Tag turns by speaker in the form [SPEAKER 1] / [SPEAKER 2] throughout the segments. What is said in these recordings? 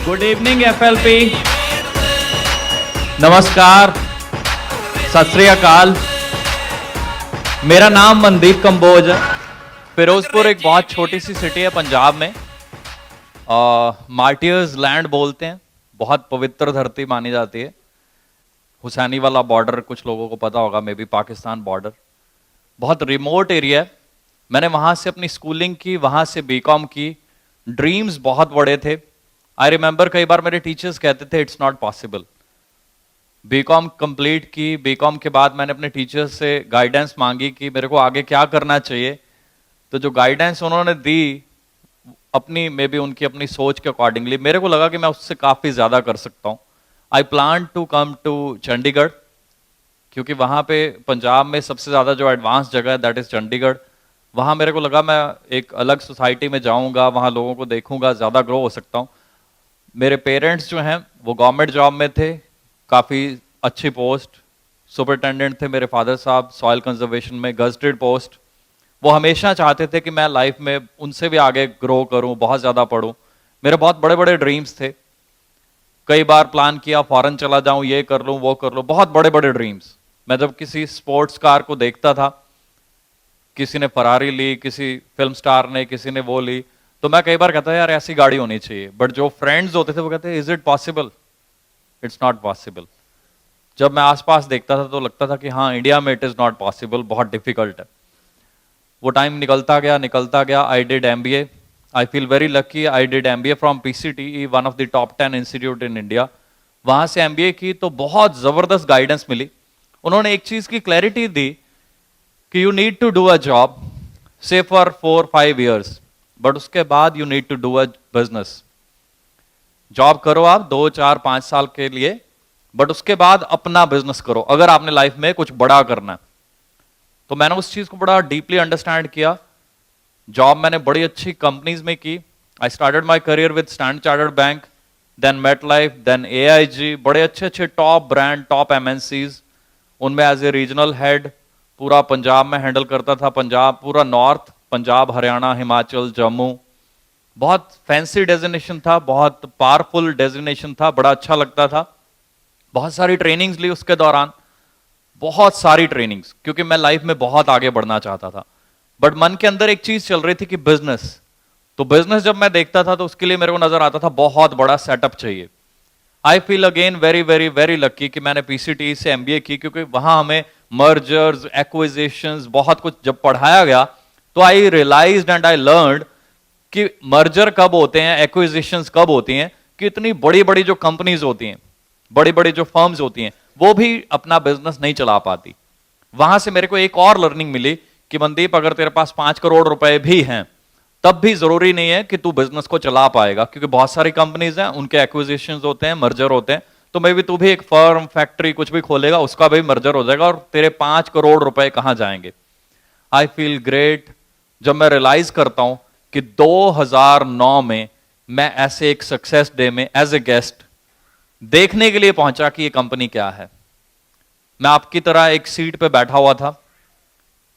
[SPEAKER 1] Good evening FLP, नमस्कार, सत श्री अकाल। मेरा नाम मनदीप कंबोज है। फिरोजपुर एक बहुत छोटी सी सिटी है पंजाब में। मार्टियर्स लैंड बोलते हैं, बहुत पवित्र धरती मानी जाती है। हुसैनी वाला बॉर्डर कुछ लोगों को पता होगा, मे बी पाकिस्तान बॉर्डर। बहुत रिमोट एरिया है। मैंने वहां से अपनी स्कूलिंग की, वहां से बीकॉम की। ड्रीम्स बहुत बड़े थे। आई रिमेंबर कई बार मेरे टीचर्स कहते थे it's not possible. B Com complete की, बीकॉम के बाद मैंने अपने टीचर्स से गाइडेंस मांगी कि मेरे को आगे क्या करना चाहिए। तो जो गाइडेंस उन्होंने दी अपनी, मे बी उनकी अपनी सोच के अकॉर्डिंगली, मेरे को लगा कि मैं उससे काफ़ी ज़्यादा कर सकता हूँ। I plan to come to Chandigarh, क्योंकि वहाँ पे पंजाब में सबसे ज़्यादा जो एडवांस जगह है दैट इज़ चंडीगढ़। वहाँ मेरे को लगा मैं एक अलग सोसाइटी में जाऊँगा, वहाँ लोगों को देखूँगा, ज़्यादा ग्रो हो सकता हूँ। मेरे पेरेंट्स जो हैं वो गवर्नमेंट जॉब में थे, काफ़ी अच्छी पोस्ट, सुपरिटेंडेंट थे मेरे फादर साहब, सॉइल कंजर्वेशन में गजटेड पोस्ट। वो हमेशा चाहते थे कि मैं लाइफ में उनसे भी आगे ग्रो करूं, बहुत ज़्यादा पढूं। मेरे बहुत बड़े बड़े ड्रीम्स थे। कई बार प्लान किया फॉरेन चला जाऊं, ये कर लूं वो कर लूं, बहुत बड़े बड़े ड्रीम्स। मैं जब किसी स्पोर्ट्स कार को देखता था, किसी ने फरारी ली, किसी फिल्म स्टार ने, किसी ने वो ली, तो मैं कई बार कहता यार ऐसी गाड़ी होनी चाहिए। बट जो फ्रेंड्स होते थे वो कहते is it possible? It's not possible. जब मैं आसपास देखता था तो लगता था कि हाँ, इंडिया में इट इज नॉट पॉसिबल, बहुत डिफिकल्ट है। वो टाइम निकलता गया। I did MBA. I feel very lucky. I did MBA from PCT, one of the top 10 institute in India. वहां से एमबीए की तो बहुत जबरदस्त गाइडेंस मिली। उन्होंने एक चीज की क्लैरिटी दी कि you need to do a job से फॉर 4-5 ईयर्स, बट उसके बाद you need to do a business. Job करो आप 2-4-5 साल के लिए, बट उसके बाद अपना बिजनेस करो अगर आपने लाइफ में कुछ बड़ा करना है। तो मैंने उस चीज को बड़ा डीपली अंडरस्टैंड किया। जॉब मैंने बड़ी अच्छी कंपनीज में की। I started my career with Standard Chartered Bank, then MetLife, then AIG, बड़े अच्छे अच्छे टॉप ब्रांड, टॉप एमएनसीज। उनमें एज ए रीजनल हेड पूरा पंजाब में हैंडल करता था। पंजाब, पूरा नॉर्थ, पंजाब, हरियाणा, हिमाचल, जम्मू। बहुत फैंसी डेजिग्नेशन था, बहुत पावरफुल डेजिग्नेशन था, बड़ा अच्छा लगता था। बहुत सारी ट्रेनिंग्स ली उसके दौरान, बहुत सारी ट्रेनिंग्स, क्योंकि मैं लाइफ में बहुत आगे बढ़ना चाहता था। बट मन के अंदर एक चीज चल रही थी कि बिजनेस। तो बिजनेस जब मैं देखता था तो उसके लिए मेरे को नजर आता था बहुत बड़ा सेटअप चाहिए। I feel again very very very lucky कि मैंने पीसीटी से एमबीए की, क्योंकि वहां हमें मर्जर्स, एक्विजिशंस, बहुत कुछ जब पढ़ाया गया तो आई रियलाइज्ड एंड आई लर्नड कि मर्जर कब होते हैं, एक्विजिशंस कब होती हैं, कि इतनी बड़ी बड़ी जो कंपनीज होती हैं, बड़ी बड़ी जो फर्म्स होती हैं, वो भी अपना बिजनेस नहीं चला पाती। वहां से मेरे को एक और लर्निंग मिली कि मनदीप, अगर तेरे पास 5 करोड़ रुपए भी हैं तब भी जरूरी नहीं है कि तू बिजनेस को चला पाएगा, क्योंकि बहुत सारी कंपनीज हैं, उनके एक्विजिशंस होते हैं, मर्जर होते हैं। तो मे भी तू भी एक फर्म, फैक्ट्री कुछ भी खोलेगा, उसका भी मर्जर हो जाएगा और तेरे 5 करोड़ रुपए कहां जाएंगे। आई फील ग्रेट जब मैं रियलाइज करता हूं कि 2009 में मैं ऐसे एक सक्सेस डे में एज ए गेस्ट देखने के लिए पहुंचा कि ये कंपनी क्या है। मैं आपकी तरह एक सीट पे बैठा हुआ था।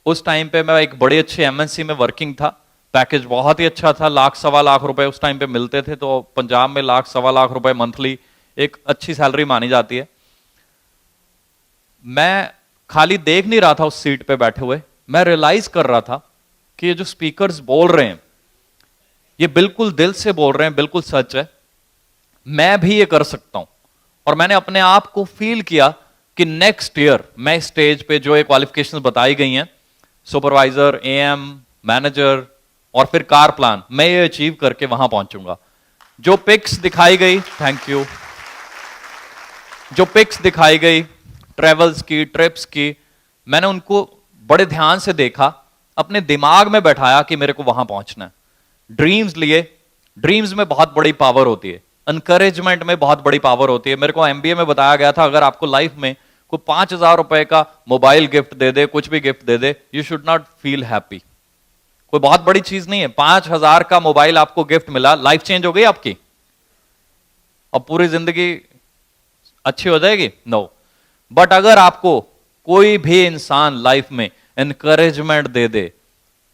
[SPEAKER 1] उस टाइम पे मैं एक बड़ी अच्छी एमएनसी में वर्किंग था। पैकेज बहुत ही अच्छा था, 1-1.25 लाख रुपए उस टाइम पे मिलते थे। तो पंजाब में 1-1.25 लाख रुपए मंथली एक अच्छी सैलरी मानी जाती है। मैं खाली देख नहीं रहा था उस सीट पे बैठे हुए, मैं रियलाइज कर रहा था कि ये जो स्पीकर्स बोल रहे हैं ये बिल्कुल दिल से बोल रहे हैं, बिल्कुल सच है, मैं भी ये कर सकता हूं। और मैंने अपने आप को फील किया कि नेक्स्ट ईयर मैं स्टेज पे जो ये क्वालिफिकेशंस बताई गई हैं, सुपरवाइजर, एएम, मैनेजर और फिर कार प्लान, मैं ये अचीव करके वहां पहुंचूंगा। जो पिक्स दिखाई गई, थैंक यू, जो पिक्स दिखाई गई ट्रेवल्स की, ट्रिप्स की, मैंने उनको बड़े ध्यान से देखा, अपने दिमाग में बैठाया कि मेरे को वहां पहुंचना है। ड्रीम्स लिए। ड्रीम्स में बहुत बड़ी पावर होती है, एनकरेजमेंट में बहुत बड़ी पावर होती है। मेरे को एमबीए में बताया गया था अगर आपको लाइफ में कोई 5,000 रुपए का मोबाइल गिफ्ट दे दे, कुछ भी gift they they, you should not feel happy. कोई बहुत बड़ी चीज नहीं है। 5,000 का मोबाइल आपको गिफ्ट मिला, लाइफ चेंज हो गई आपकी, अब पूरी जिंदगी अच्छी हो जाएगी? नो। बट अगर आपको कोई भी इंसान लाइफ में एनकरेजमेंट दे दे,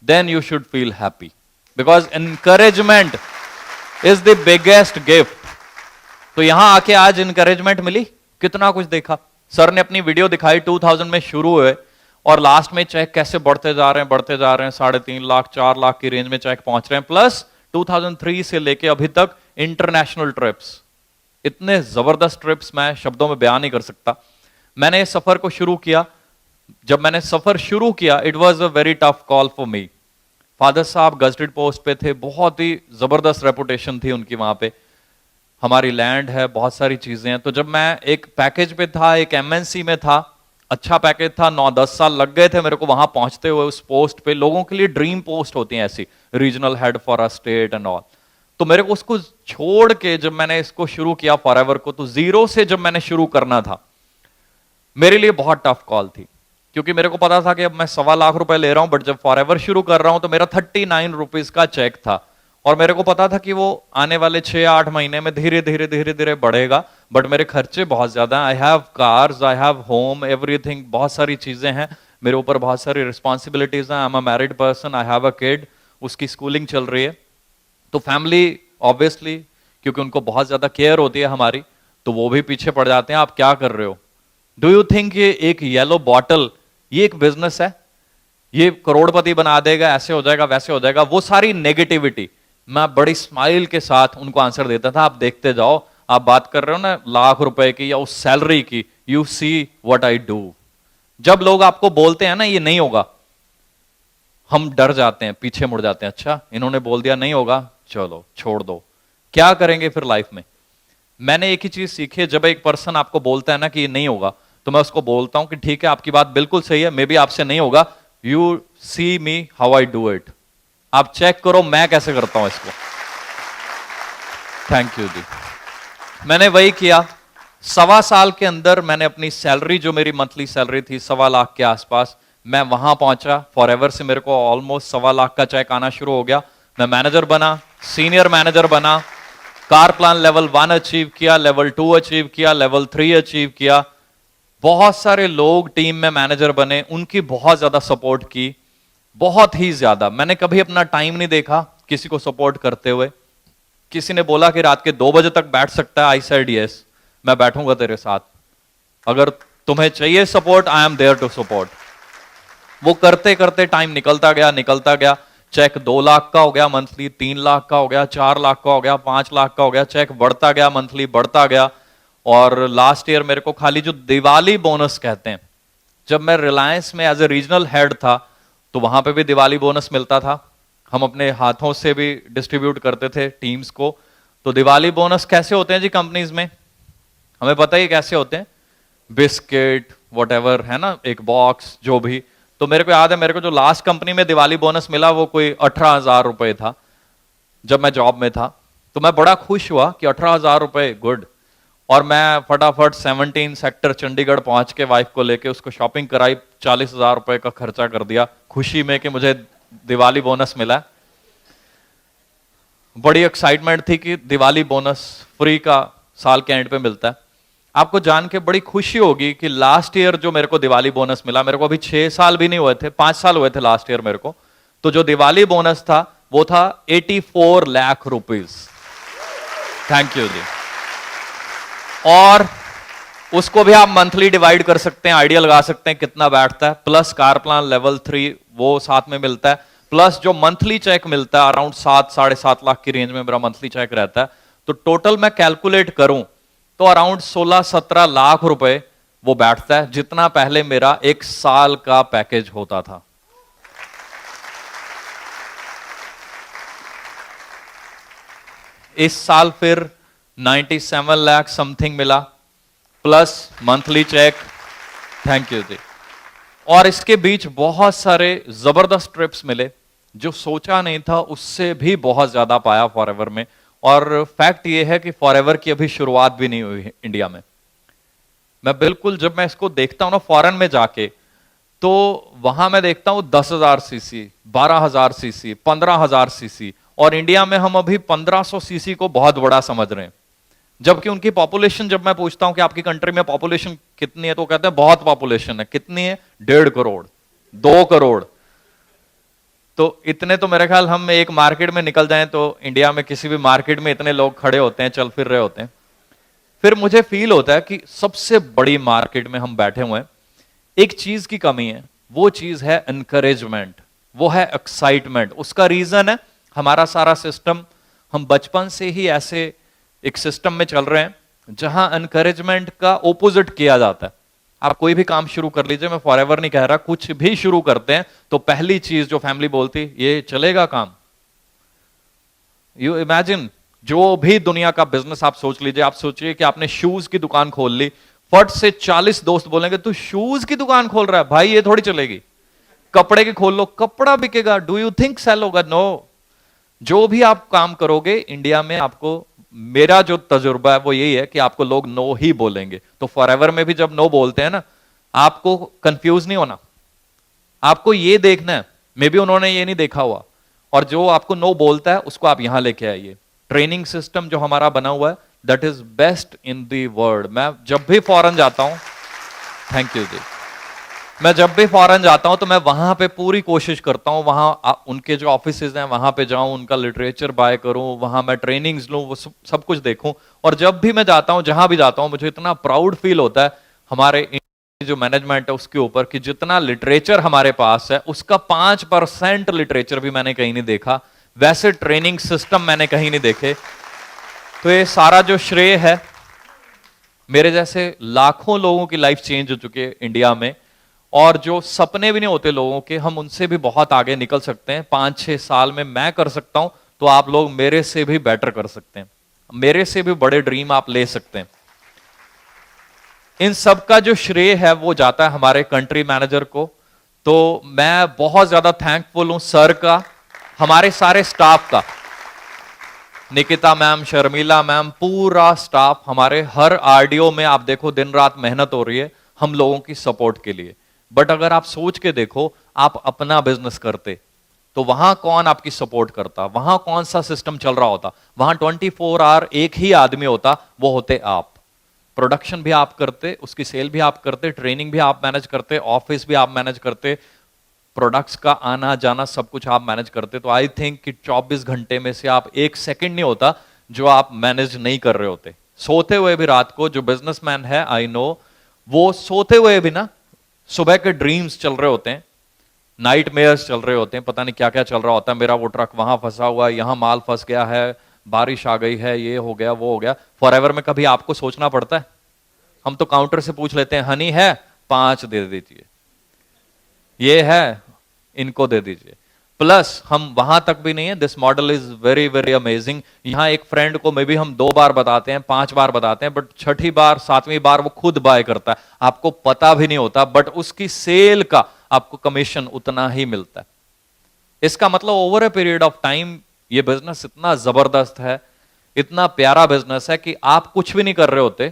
[SPEAKER 1] then you should feel happy, because encouragement is the biggest gift तो यहां आके आज इंकरेजमेंट मिली, कितना कुछ देखा। सर ने अपनी वीडियो दिखाई 2000 में शुरू हुए और लास्ट में चेक कैसे बढ़ते जा रहे हैं, बढ़ते जा रहे हैं, 3.5 लाख 4 लाख की रेंज में चेक पहुंच रहे हैं। प्लस 2003 से लेके अभी तक इंटरनेशनल ट्रिप्स, इतने जबरदस्त ट्रिप्स मैं शब्दों में बयान नहीं कर सकता। मैंने इस सफर को शुरू किया, जब मैंने सफर शुरू किया it was a very tough call for me. Father साहब गजटेड पोस्ट पे थे, बहुत ही जबरदस्त रेपुटेशन थी उनकी वहां पे, हमारी लैंड है, बहुत सारी चीजें हैं। तो जब मैं एक पैकेज पे था, एक एमएनसी में था, अच्छा पैकेज था, 9-10 साल लग गए थे मेरे को वहां पहुंचते हुए उस पोस्ट पे। लोगों के लिए ड्रीम पोस्ट होती है ऐसी, regional head for a state and all. तो मेरे को उसको छोड़ के जब मैंने इसको शुरू किया फॉरएवर को, तो जीरो से जब मैंने शुरू करना था, मेरे लिए बहुत टफ कॉल थी, क्योंकि मेरे को पता था कि अब मैं 1.25 लाख रुपए ले रहा हूं, बट जब फॉरएवर शुरू कर रहा हूं तो मेरा 39 रुपीज का चेक था, और मेरे को पता था कि वो आने वाले 6-8 महीने में धीरे धीरे धीरे धीरे बढ़ेगा, बट मेरे खर्चे बहुत ज्यादा हैं। I have cars, I have home, everything, बहुत सारी चीजें हैं मेरे ऊपर, बहुत सारी रिस्पॉन्सिबिलिटीज हैं। I am a married person, I have a kid, उसकी स्कूलिंग चल रही है। तो फैमिली ऑब्वियसली, क्योंकि उनको बहुत ज्यादा केयर होती है हमारी, तो वो भी पीछे पड़ जाते हैं, आप क्या कर रहे हो। डू यू थिंक ये एक येलो बॉटल ये एक बिजनेस है, ये करोड़पति बना देगा, ऐसे हो जाएगा वैसे हो जाएगा, वो सारी नेगेटिविटी मैं बड़ी स्माइल के साथ उनको आंसर देता था। आप देखते जाओ, आप बात कर रहे हो ना लाख रुपए की या उस सैलरी की, you see what I do. जब लोग आपको बोलते हैं ना ये नहीं होगा, हम डर जाते हैं, पीछे मुड़ जाते हैं, अच्छा इन्होंने बोल दिया नहीं होगा, चलो छोड़ दो, क्या करेंगे फिर लाइफ में। मैंने एक ही चीज सीखी है, जब एक पर्सन आपको बोलता है ना कि ये नहीं होगा, तो मैं उसको बोलता हूं कि ठीक है आपकी बात बिल्कुल सही है, मे बी आपसे नहीं होगा, you see me how I do it, आप चेक करो मैं कैसे करता हूं इसको। Thank you ji. मैंने वही किया, 1.25 साल के अंदर मैंने अपनी सैलरी, जो मेरी मंथली सैलरी थी 1.25 लाख के आसपास, मैं वहां पहुंचा। फॉरएवर से मेरे को ऑलमोस्ट 1.25 लाख का चेक आना शुरू हो गया। मैं मैनेजर बना, सीनियर मैनेजर बना, कार प्लान लेवल 1 अचीव किया, लेवल 2 अचीव किया, लेवल 3 अचीव किया। बहुत सारे लोग टीम में मैनेजर बने, उनकी बहुत ज्यादा सपोर्ट की, बहुत ही ज्यादा। मैंने कभी अपना टाइम नहीं देखा किसी को सपोर्ट करते हुए। किसी ने बोला कि रात के 2 बजे तक बैठ सकता है, आई सेड यस, मैं बैठूंगा तेरे साथ, अगर तुम्हें चाहिए support, I am there to support. वो करते करते टाइम निकलता गया, निकलता गया। चेक 2 लाख का हो गया मंथली, 3 लाख का हो गया, 4 लाख का हो गया, 5 लाख का हो गया। चेक बढ़ता गया, मंथली बढ़ता गया। और लास्ट ईयर मेरे को खाली जो दिवाली बोनस कहते हैं, जब मैं रिलायंस में एज ए रीजनल हेड था, तो वहां पे भी दिवाली बोनस मिलता था, हम अपने हाथों से भी डिस्ट्रीब्यूट करते थे टीम्स को। तो दिवाली बोनस कैसे होते हैं जी कंपनीज में, हमें पता ही कैसे होते हैं, बिस्किट वॉटेवर है ना, एक बॉक्स जो भी। तो मेरे को याद है, मेरे को जो लास्ट कंपनी में दिवाली बोनस मिला वो कोई 18,000 रुपए था जब मैं जॉब में था। तो मैं बड़ा खुश हुआ कि 18,000 रुपए, गुड। और मैं फटाफट 17 सेक्टर चंडीगढ़ पहुंच के वाइफ को लेके उसको शॉपिंग कराई, 40,000 रुपए का खर्चा कर दिया खुशी में कि मुझे दिवाली बोनस मिला। बड़ी एक्साइटमेंट थी कि दिवाली बोनस फ्री का साल के एंड पे मिलता है। आपको जान के बड़ी खुशी होगी कि लास्ट ईयर जो मेरे को दिवाली बोनस मिला, मेरे को अभी 6 साल भी नहीं हुए थे, 5 साल हुए थे लास्ट ईयर मेरे को, तो जो दिवाली बोनस था वो था 84 lakh rupees. Thank you ji. और उसको भी आप मंथली डिवाइड कर सकते हैं, आइडिया लगा सकते हैं कितना बैठता है। प्लस कार प्लान लेवल 3 वो साथ में मिलता है, प्लस जो मंथली चेक मिलता है अराउंड 7-7.5 लाख की रेंज में मेरा मंथली चेक रहता है। तो टोटल मैं कैलकुलेट करूं तो अराउंड 16-17 लाख रुपए वो बैठता है, जितना पहले मेरा 1 साल का पैकेज होता था। इस साल फिर 97 लाख समथिंग मिला, plus monthly cheque. Thank you ji. और इसके बीच बहुत सारे जबरदस्त ट्रिप्स मिले, जो सोचा नहीं था उससे भी बहुत ज्यादा पाया फॉरएवर में। और फैक्ट ये है कि फॉरएवर की अभी शुरुआत भी नहीं हुई है इंडिया में। मैं बिल्कुल, जब मैं इसको देखता हूं ना फॉरेन में जाके, तो वहां मैं देखता हूं 10,000 सीसी, 12,000 सीसी, 15,000 सीसी, और इंडिया में हम अभी 1500 सीसी को बहुत बड़ा समझ रहे हैं। जबकि उनकी पॉपुलेशन, जब मैं पूछता हूं कि आपकी कंट्री में पॉपुलेशन कितनी है, तो कहते हैं बहुत पॉपुलेशन है। कितनी है? 1.5 करोड़, 2 करोड़। तो इतने तो मेरे ख्याल हम एक मार्केट में निकल जाएं तो इंडिया में किसी भी मार्केट में इतने लोग खड़े होते हैं, चल फिर रहे होते हैं। फिर मुझे फील होता है कि सबसे बड़ी मार्केट में हम बैठे हुए हैं, एक चीज की कमी है, वो चीज है एनकरेजमेंट, वो है एक्साइटमेंट। उसका रीजन है हमारा सारा सिस्टम, हम बचपन से ही ऐसे एक सिस्टम में चल रहे हैं जहां एनकरेजमेंट का ओपोजिट किया जाता है। आप कोई भी काम शुरू कर लीजिए, मैं फॉरएवर नहीं कह रहा, कुछ भी शुरू करते हैं तो पहली चीज जो फैमिली बोलती, ये चलेगा काम। यू इमेजिन, जो भी दुनिया का बिजनेस आप सोच लीजिए, आप सोचिए कि आपने शूज की दुकान खोल ली, फट से 40 दोस्त बोलेंगे तू शूज की दुकान खोल रहा है, भाई ये थोड़ी चलेगी। कपड़े की खोल लो, कपड़ा बिकेगा, डू यू थिंक सेल होगा? नो। जो भी आप काम करोगे इंडिया में, आपको, मेरा जो तजुर्बा है वो यही है कि आपको लोग नो ही बोलेंगे। तो फॉरएवर में भी जब नो बोलते हैं ना, आपको कंफ्यूज नहीं होना, आपको ये देखना है, मे बी उन्होंने ये नहीं देखा हुआ, और जो आपको नो बोलता है उसको आप यहां लेके आइए। ट्रेनिंग सिस्टम जो हमारा बना हुआ है, that is best in the world. मैं जब भी फॉरेन जाता हूं, थैंक यू जी, मैं जब भी फॉरेन जाता हूं तो मैं वहां पे पूरी कोशिश करता हूं, वहां उनके जो ऑफिसेज हैं वहां पे जाऊं, उनका लिटरेचर बाय करूं, वहां मैं ट्रेनिंग्स लूं, वो सब कुछ देखूं। और जब भी मैं जाता हूं, जहां भी जाता हूं, मुझे इतना प्राउड फील होता है हमारे जो मैनेजमेंट है उसके ऊपर, कि जितना लिटरेचर हमारे पास है उसका 5% लिटरेचर भी मैंने कहीं नहीं देखा, वैसे ट्रेनिंग सिस्टम मैंने कहीं नहीं देखे। तो ये सारा जो श्रेय है, मेरे जैसे लाखों लोगों की लाइफ चेंज हो चुकी है इंडिया में, और जो सपने भी नहीं होते लोगों के, हम उनसे भी बहुत आगे निकल सकते हैं। 5-6 साल में मैं कर सकता हूं तो आप लोग मेरे से भी बेटर कर सकते हैं, मेरे से भी बड़े ड्रीम आप ले सकते हैं। इन सब का जो श्रेय है वो जाता है हमारे कंट्री मैनेजर को। तो मैं बहुत ज्यादा थैंकफुल हूं सर का, हमारे सारे स्टाफ का, निकिता मैम, शर्मिला मैम, पूरा स्टाफ हमारे, हर आरडीओ में आप देखो दिन रात मेहनत हो रही है हम लोगों की सपोर्ट के लिए। बट अगर आप सोच के देखो, आप अपना बिजनेस करते तो वहां कौन आपकी सपोर्ट करता, वहां कौन सा सिस्टम चल रहा होता? वहां 24 आवर एक ही आदमी होता, वो होते आप। प्रोडक्शन भी आप करते, उसकी सेल भी आप करते, ट्रेनिंग भी आप मैनेज करते, ऑफिस भी आप मैनेज करते, प्रोडक्ट्स का आना जाना सब कुछ आप मैनेज करते। तो आई थिंक कि 24 घंटे में से आप एक सेकंड नहीं होता जो आप मैनेज नहीं कर रहे होते। सोते हुए भी रात को, जो बिजनेसमैन है आई नो, वो सोते हुए भी ना सुबह के ड्रीम्स चल रहे होते हैं, नाइट मेयर्स चल रहे होते हैं, पता नहीं क्या क्या चल रहा होता है। मेरा वो ट्रक वहां फंसा हुआ है, यहां माल फंस गया है, बारिश आ गई है, ये हो गया वो हो गया। फॉरएवर में कभी आपको सोचना पड़ता है? हम तो काउंटर से पूछ लेते हैं, हनी है 5 दे दीजिए, ये है इनको दे दीजिए। प्लस हम वहां तक भी नहीं है, this model is very very amazing. यहां एक फ्रेंड को मे बी हम 2 बार बताते हैं, 5 बार बताते हैं, बट 6ठी बार 7वीं बार वो खुद बाय करता है, आपको पता भी नहीं होता, बट उसकी सेल का आपको कमीशन उतना ही मिलता है। इसका मतलब over a period of time ये बिजनेस इतना जबरदस्त है, इतना प्यारा बिजनेस है कि आप कुछ भी नहीं कर रहे होते,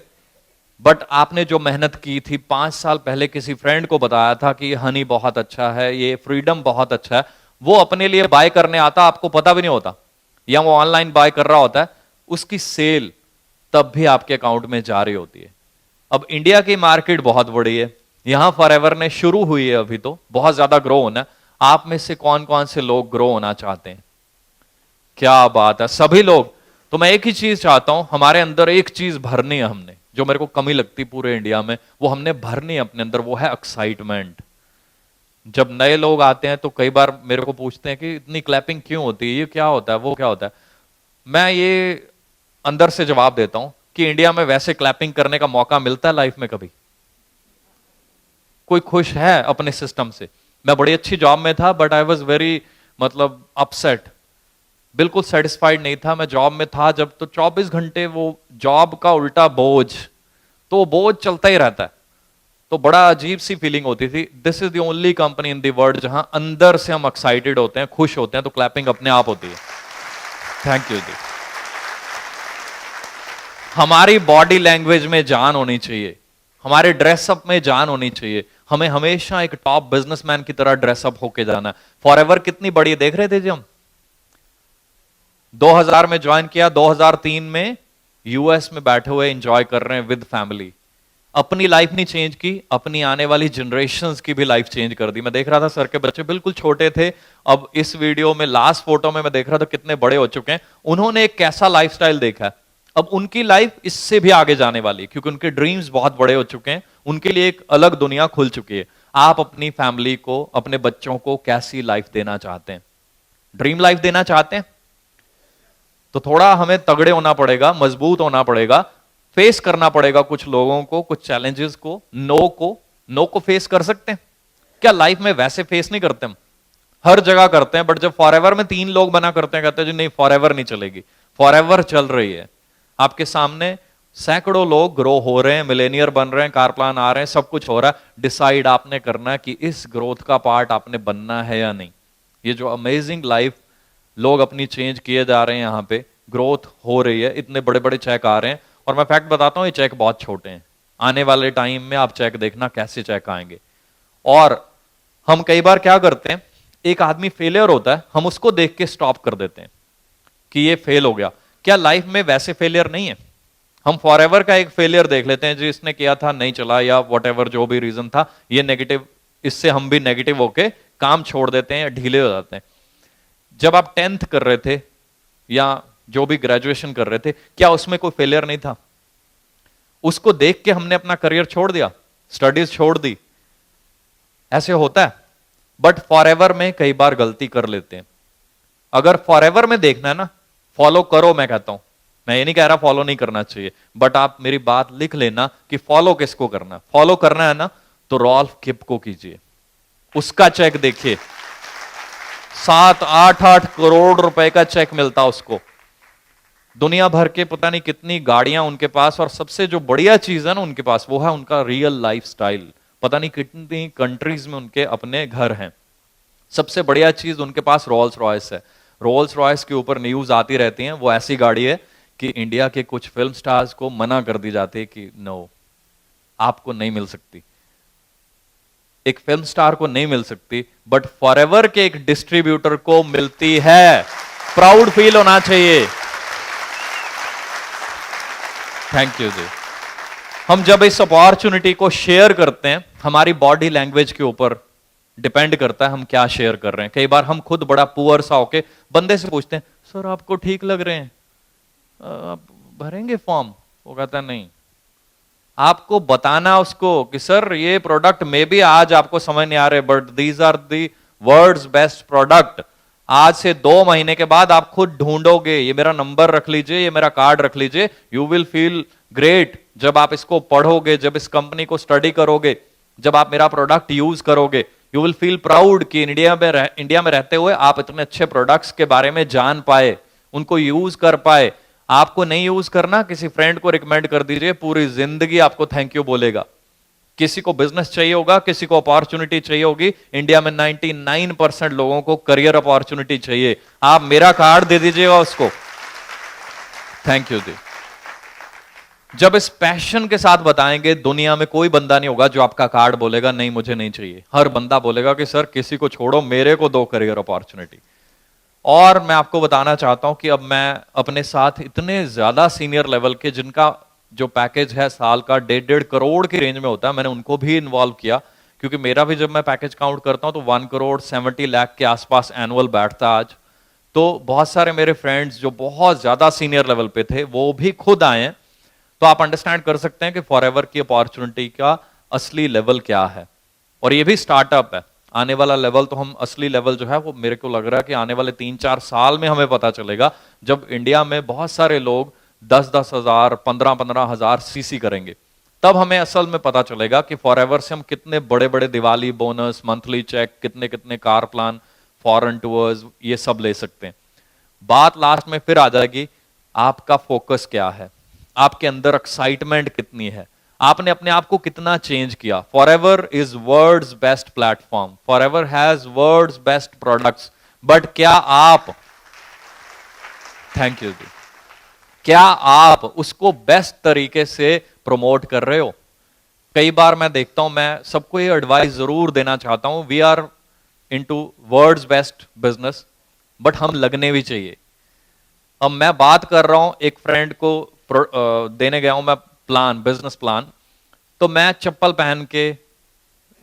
[SPEAKER 1] बट आपने जो मेहनत की थी, 5 साल पहले किसी फ्रेंड को बताया था कि ये हनी बहुत अच्छा है, ये फ्रीडम बहुत अच्छा है, वो अपने लिए बाय करने आता, आपको पता भी नहीं होता, या वो ऑनलाइन बाय कर रहा होता है, उसकी सेल तब भी आपके अकाउंट में जा रही होती है। अब इंडिया की मार्केट बहुत बड़ी है, यहां फॉरएवर ने शुरू हुई है, अभी तो बहुत ज्यादा ग्रो होना है। आप में से कौन कौन से लोग ग्रो होना चाहते हैं? क्या बात है, सभी लोग। तो मैं एक ही चीज चाहता हूं, हमारे अंदर एक चीज भरनी है हमने, जो मेरे को कमी लगती पूरे इंडिया में, वो हमने भरनी है अपने अंदर, वो है एक्साइटमेंट। जब नए लोग आते हैं तो कई बार मेरे को पूछते हैं कि इतनी क्लैपिंग क्यों होती है, ये क्या होता है, वो क्या होता है। मैं ये अंदर से जवाब देता हूं कि इंडिया में वैसे क्लैपिंग करने का मौका मिलता है लाइफ में कभी? कोई खुश है अपने सिस्टम से? मैं बड़ी अच्छी जॉब में था, बट आई वॉज वेरी, मतलब अपसेट, बिल्कुल सेटिस्फाइड नहीं था। मैं जॉब में था जब, तो 24 घंटे वो जॉब का उल्टा बोझ, तो बोझ चलता ही रहता है, तो बड़ा अजीब सी फीलिंग होती थी। This is the only company in the world जहां अंदर से हम एक्साइटेड होते हैं, खुश होते हैं, तो क्लैपिंग अपने आप होती है। थैंक यू जी। हमारी बॉडी लैंग्वेज में जान होनी चाहिए, हमारे ड्रेसअप में जान होनी चाहिए, हमें हमेशा एक टॉप बिजनेसमैन की तरह ड्रेसअप होके जाना है। फॉरएवर कितनी बड़ी देख रहे थे जी हम, 2000 में ज्वाइन किया, 2003 में यूएस में बैठे हुए एंजॉय कर रहे हैं विद फैमिली। अपनी लाइफ नहीं चेंज की, अपनी आने वाली जनरेशंस की भी लाइफ चेंज कर दी। मैं देख रहा था सर के बच्चे बिल्कुल छोटे थे, अब इस वीडियो में लास्ट फोटो में मैं देख रहा था कितने बड़े हो चुके हैं। उन्होंने एक कैसा लाइफस्टाइल देखा है, अब उनकी लाइफ इससे भी आगे जाने वाली है क्योंकि उनके ड्रीम्स बहुत बड़े हो चुके हैं, उनके लिए एक अलग दुनिया खुल चुकी है। आप अपनी फैमिली को, अपने बच्चों को कैसी लाइफ देना चाहते हैं? ड्रीम लाइफ देना चाहते हैं तो थोड़ा हमें तगड़े होना पड़ेगा, मजबूत होना पड़ेगा, फेस करना पड़ेगा कुछ लोगों को, कुछ चैलेंजेस को। नो को फेस कर सकते हैं क्या? लाइफ में वैसे फेस नहीं करते हम, हर जगह करते हैं, बट जब फॉरएवर में 3 लोग मना करते हैं, कहते हैं जी नहीं फॉरएवर नहीं चलेगी, फॉरएवर चल रही है। आपके सामने सैकड़ों लोग ग्रो हो रहे हैं, मिलेनियर बन रहे हैं, कार प्लान आ रहे हैं, सब कुछ हो रहा है। डिसाइड आपने करना है कि इस ग्रोथ का पार्ट आपने बनना है या नहीं। ये जो अमेजिंग लाइफ लोग अपनी चेंज किए जा रहे हैं, यहां पे ग्रोथ हो रही है, इतने बड़े बड़े चेक आ रहे हैं। और मैं फैक्ट बताता हूं, ये चेक बहुत छोटे हैं। आने वाले टाइम में आप चेक देखना कैसे चेक आएंगे। और हम कई बार क्या करते हैं, एक आदमी फेलियर होता है, हम उसको देख के स्टॉप कर देते हैं कि ये फेल हो गया। क्या लाइफ में वैसे फेलियर नहीं है? हम फॉरएवर का एक फेलियर देख लेते हैं, जो इसने किया था नहीं चला, या वॉट जो भी रीजन था, ये नेगेटिव, इससे हम भी नेगेटिव होके काम छोड़ देते हैं या ढीले हो जाते हैं। जब आप 10th कर रहे थे या जो भी ग्रेजुएशन कर रहे थे, क्या उसमें कोई फेलियर नहीं था? उसको देख के हमने अपना करियर छोड़ दिया, स्टडीज छोड़ दी, ऐसे होता है। बट फॉरएवर में कई बार गलती कर लेते हैं। अगर फॉरएवर में देखना है ना, फॉलो करो, मैं कहता हूं, मैं ये नहीं कह रहा फॉलो नहीं करना चाहिए, बट आप मेरी बात लिख लेना कि फॉलो किसको करना है। फॉलो करना है ना तो रॉल्फ किप को कीजिए, उसका चेक देखिए, 7-8 करोड़ रुपए का चेक मिलता उसको, दुनिया भर के पता नहीं कितनी गाड़ियां उनके पास, और सबसे जो बढ़िया चीज है ना उनके पास, वो है उनका रियल लाइफ स्टाइल। पता नहीं कितनी कंट्रीज में उनके अपने घर हैं। सबसे बढ़िया चीज उनके पास रोल्स रॉयस है। रोल्स रॉयस के ऊपर न्यूज आती रहती हैं। वो ऐसी गाड़ी है कि इंडिया के कुछ फिल्म स्टार्स को मना कर दी जाती है कि नो, आपको नहीं मिल सकती, एक फिल्म स्टार को नहीं मिल सकती, बट फॉरएवर के एक डिस्ट्रीब्यूटर को मिलती है। प्राउड फील होना चाहिए। थैंक यू जी। हम जब इस अपॉर्चुनिटी को शेयर करते हैं, हमारी बॉडी लैंग्वेज के ऊपर डिपेंड करता है हम क्या शेयर कर रहे हैं। कई बार हम खुद बड़ा पुअर सा होके बंदे से पूछते हैं, सर आपको ठीक लग रहे हैं, आप भरेंगे फॉर्म? वो कहता है नहीं। आपको बताना उसको कि सर ये प्रोडक्ट में भी आज आपको समझ नहीं आ रहे, but these are the world's best product. आज से 2 महीने के बाद आप खुद ढूंढोगे, ये मेरा नंबर रख लीजिए, ये मेरा कार्ड रख लीजिए, यू विल फील ग्रेट जब आप इसको पढ़ोगे, जब इस कंपनी को स्टडी करोगे, जब आप मेरा प्रोडक्ट यूज करोगे, यू विल फील प्राउड कि इंडिया में रहते हुए आप इतने अच्छे प्रोडक्ट्स के बारे में जान पाए, उनको यूज कर पाए। आपको नहीं यूज करना, किसी फ्रेंड को रिकमेंड कर दीजिए, पूरी जिंदगी आपको थैंक यू बोलेगा। किसी को बिजनेस चाहिए होगा, किसी को अपॉर्चुनिटी चाहिए होगी। इंडिया में 99% लोगों को करियर अपॉर्चुनिटी चाहिए, आप मेरा कार्ड दे दीजिएगा उसको। थैंक यू जी। जब इस पैशन के साथ बताएंगे, दुनिया में कोई बंदा नहीं होगा जो आपका कार्ड बोलेगा नहीं मुझे नहीं चाहिए। हर बंदा बोलेगा कि सर किसी को छोड़ो, मेरे को दो करियर अपॉर्चुनिटी। और मैं आपको बताना चाहता हूं कि अब मैं अपने साथ इतने ज्यादा सीनियर लेवल के, जिनका जो पैकेज है साल का 1.5 करोड़ की रेंज में होता है, मैंने उनको भी इन्वॉल्व किया। क्योंकि मेरा भी जब मैं पैकेज काउंट करता हूं तो 1 करोड़ 70 लाख के आसपास एनुअल बैठता आज। तो बहुत सारे मेरे फ्रेंड्स जो बहुत ज्यादा सीनियर लेवल पे थे वो भी खुद आए हैं। तो आप अंडरस्टैंड कर सकते हैं कि फॉरएवर की अपॉर्चुनिटी का असली लेवल क्या है। और ये भी स्टार्टअप है, आने वाला लेवल तो हम असली लेवल जो है वो मेरे को लग रहा है कि आने वाले 3-4 साल में हमें पता चलेगा, जब इंडिया में बहुत सारे लोग 10-10 हजार 15-15 हजार सीसी करेंगे, तब हमें असल में पता चलेगा कि फॉरएवर से हम कितने बड़े बड़े दिवाली बोनस, मंथली चेक, कितने कितने कार प्लान, फॉरेन टूर्स, ये सब ले सकते हैं। बात लास्ट में फिर आ जाएगी, आपका फोकस क्या है, आपके अंदर एक्साइटमेंट कितनी है, आपने अपने आप को कितना चेंज किया। Forever is world's best platform, Forever has world's best products, but क्या आप, थैंक यू जी, क्या आप उसको बेस्ट तरीके से प्रमोट कर रहे हो? कई बार मैं देखता हूं, मैं सबको ये एडवाइस जरूर देना चाहता हूं, we are into world's best business, but हम लगने भी चाहिए। अब मैं बात कर रहा हूं, एक फ्रेंड को देने गया हूं मैं प्लान, बिजनेस प्लान, तो मैं चप्पल पहन के,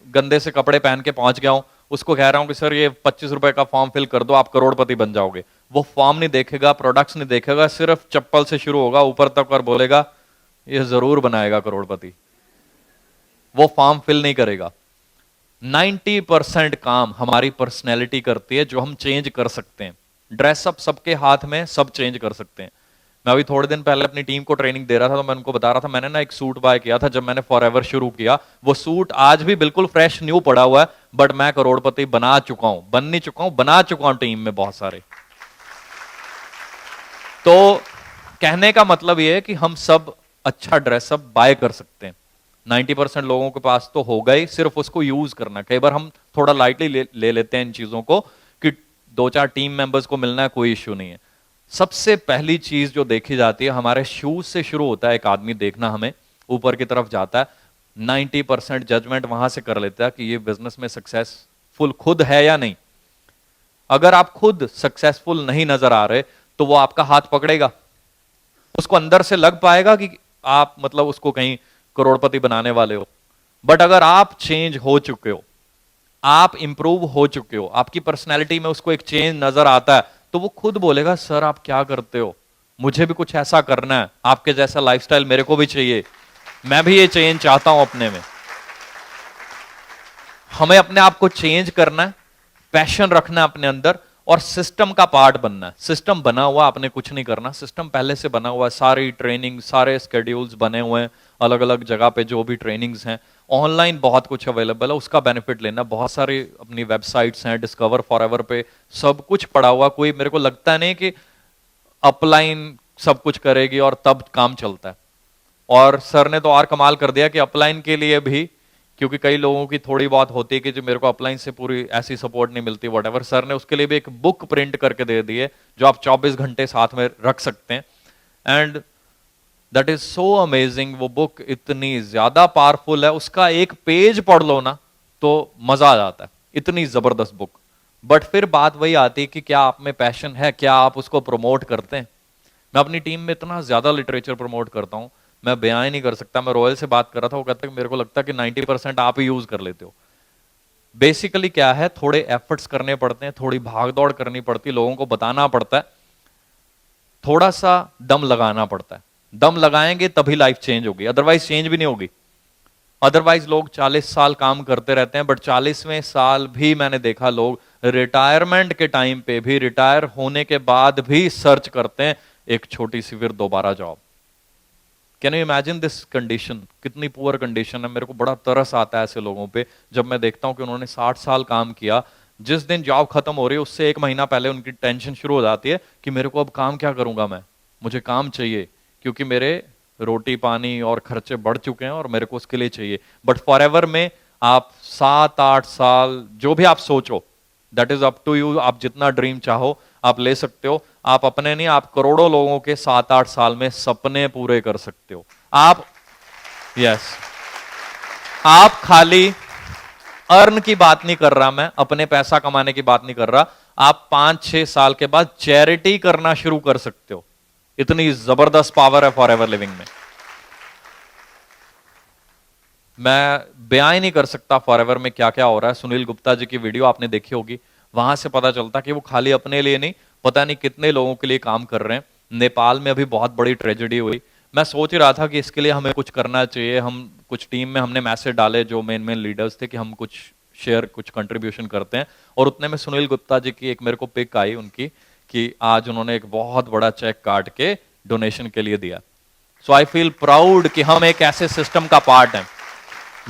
[SPEAKER 1] गंदे से कपड़े पहन के पहुंच गया हूं, उसको कह रहा हूं कि सर ये 25 रुपए का फॉर्म फिल कर दो, आप करोड़पति बन जाओगे। वो फॉर्म नहीं देखेगा, प्रोडक्ट्स नहीं देखेगा, सिर्फ चप्पल से शुरू होगा ऊपर तक और बोलेगा ये जरूर बनाएगा करोड़पति। वो फॉर्म फिल नहीं करेगा। 90% काम हमारी पर्सनैलिटी करती है, जो हम चेंज कर सकते हैं। ड्रेसअप सबके हाथ में, सब चेंज कर सकते हैं। मैं अभी थोड़े दिन पहले अपनी टीम को ट्रेनिंग दे रहा था, तो मैं उनको बता रहा था, मैंने ना एक सूट बाय किया था जब मैंने फॉरएवर शुरू किया। वो सूट आज भी बिल्कुल फ्रेश न्यू पड़ा हुआ है, बट मैं करोड़पति बना चुका हूं, बन नहीं चुका हूं, बना चुका हूं टीम में बहुत सारे। तो कहने का मतलब यह है कि हम सब अच्छा ड्रेसअप बाय कर सकते हैं। 90% लोगों के पास तो होगा ही, सिर्फ उसको यूज करना। कई बार हम थोड़ा लाइटली ले लेते हैं इन चीजों को कि 2-4 टीम मेंबर्स को मिलना है, कोई इश्यू नहीं है। सबसे पहली चीज जो देखी जाती है, हमारे शूज से शुरू होता है एक आदमी देखना, हमें ऊपर की तरफ जाता है। 90% जजमेंट वहां से कर लेता है कि ये बिजनेस में सक्सेसफुल खुद है या नहीं। अगर आप खुद सक्सेसफुल नहीं नजर आ रहे, तो वो आपका हाथ पकड़ेगा, उसको अंदर से लग पाएगा कि आप मतलब उसको कहीं करोड़पति बनाने वाले हो। बट अगर आप चेंज हो चुके हो, आप इंप्रूव हो चुके हो, आपकी पर्सनैलिटी में उसको एक चेंज नजर आता है, तो वो खुद बोलेगा सर आप क्या करते हो, मुझे भी कुछ ऐसा करना है, आपके जैसा लाइफस्टाइल मेरे को भी चाहिए, मैं भी ये चेंज चाहता हूं अपने में। हमें अपने आप को चेंज करना है, पैशन रखना है अपने अंदर, और सिस्टम का पार्ट बनना है। सिस्टम बना हुआ, आपने कुछ नहीं करना, सिस्टम पहले से बना हुआ है। सारी ट्रेनिंग, सारे स्केड्यूल्स बने हुए हैं, अलग अलग जगह पे जो भी ट्रेनिंग्स हैं, ऑनलाइन बहुत कुछ अवेलेबल है, उसका बेनिफिट लेना। बहुत सारी अपनी वेबसाइट्स हैं, डिस्कवर फॉरएवर पे सब कुछ पड़ा हुआ। कोई मेरे को लगता नहीं कि अपलाइन सब कुछ करेगी और तब काम चलता है। और सर ने तो और कमाल कर दिया कि अपलाइन के लिए भी, क्योंकि कई लोगों की थोड़ी बहुत होती है कि जो मेरे को अपलाइन से पूरी ऐसी सपोर्ट नहीं मिलती, व्हाटएवर, सर ने उसके लिए भी एक बुक प्रिंट करके दे दी है जो आप 24 घंटे साथ में रख सकते हैं। And that is so amazing. वो बुक इतनी ज्यादा पावरफुल है, उसका एक पेज पढ़ लो ना तो मजा आ जाता है, इतनी जबरदस्त बुक। बट फिर बात वही आती है कि क्या आप में पैशन है, क्या आप उसको प्रमोट करते हैं। मैं अपनी टीम में इतना ज्यादा लिटरेचर प्रमोट करता हूं, मैं बयान ही नहीं कर सकता। मैं रॉयल से बात कर रहा था, वो कहता है कि मेरे को लगता है कि 90% आप ही यूज कर लेते हो। बेसिकली क्या है, थोड़े एफर्ट्स करने पड़ते हैं, थोड़ी भागदौड़ करनी पड़ती है, लोगों को बताना पड़ता है, थोड़ा सा दम लगाना पड़ता है। दम लगाएंगे तभी लाइफ चेंज होगी, अदरवाइज चेंज भी नहीं होगी। अदरवाइज लोग 40 साल काम करते रहते हैं, बट 40वें साल भी मैंने देखा लोग रिटायरमेंट के टाइम पे भी, रिटायर होने के बाद भी सर्च करते हैं एक छोटी सी फिर दोबारा job. Can you imagine this condition, कितनी पुअर कंडीशन है। मेरे को बड़ा तरस आता है ऐसे लोगों पे, जब मैं देखता हूं कि उन्होंने 60 साल काम किया, जिस दिन जॉब खत्म हो रही है उससे 1 महीना पहले उनकी टेंशन शुरू हो जाती है कि मेरे को अब काम क्या करूंगा, मैं, मुझे काम चाहिए, क्योंकि मेरे रोटी पानी और खर्चे बढ़ चुके हैं और मेरे को उसके लिए चाहिए। बट फॉरएवर में आप 7-8 साल जो भी आप सोचो, that is up to you, आप जितना ड्रीम चाहो आप ले सकते हो। आप अपने नहीं, आप करोड़ों लोगों के 7-8 साल में सपने पूरे कर सकते हो। आप यस आप खाली अर्न की बात नहीं कर रहा, मैं अपने पैसा कमाने की बात नहीं कर रहा। आप 5-6 साल के बाद चैरिटी करना शुरू कर सकते हो। इतनी जबरदस्त पावर है फॉरएवर लिविंग में, मैं बयान ही नहीं कर सकता फॉरएवर में क्या क्या हो रहा है। सुनील गुप्ता जी की वीडियो आपने देखी होगी, वहां से पता चलता कि वो खाली अपने लिए नहीं, पता नहीं कितने लोगों के लिए काम कर रहे हैं। नेपाल में अभी बहुत बड़ी ट्रेजेडी हुई, मैं सोच ही रहा था कि इसके लिए हमें कुछ करना चाहिए। हम कुछ टीम में हमने मैसेज डाले, जो मेन लीडर्स थे, कि हम कुछ शेयर, कुछ कंट्रीब्यूशन करते हैं। और उतने में सुनील गुप्ता जी की एक मेरे को पिक आई उनकी, कि आज उन्होंने एक बहुत बड़ा चेक काट के डोनेशन के लिए दिया। सो आई फील प्राउड कि हम एक ऐसे सिस्टम का पार्ट हैं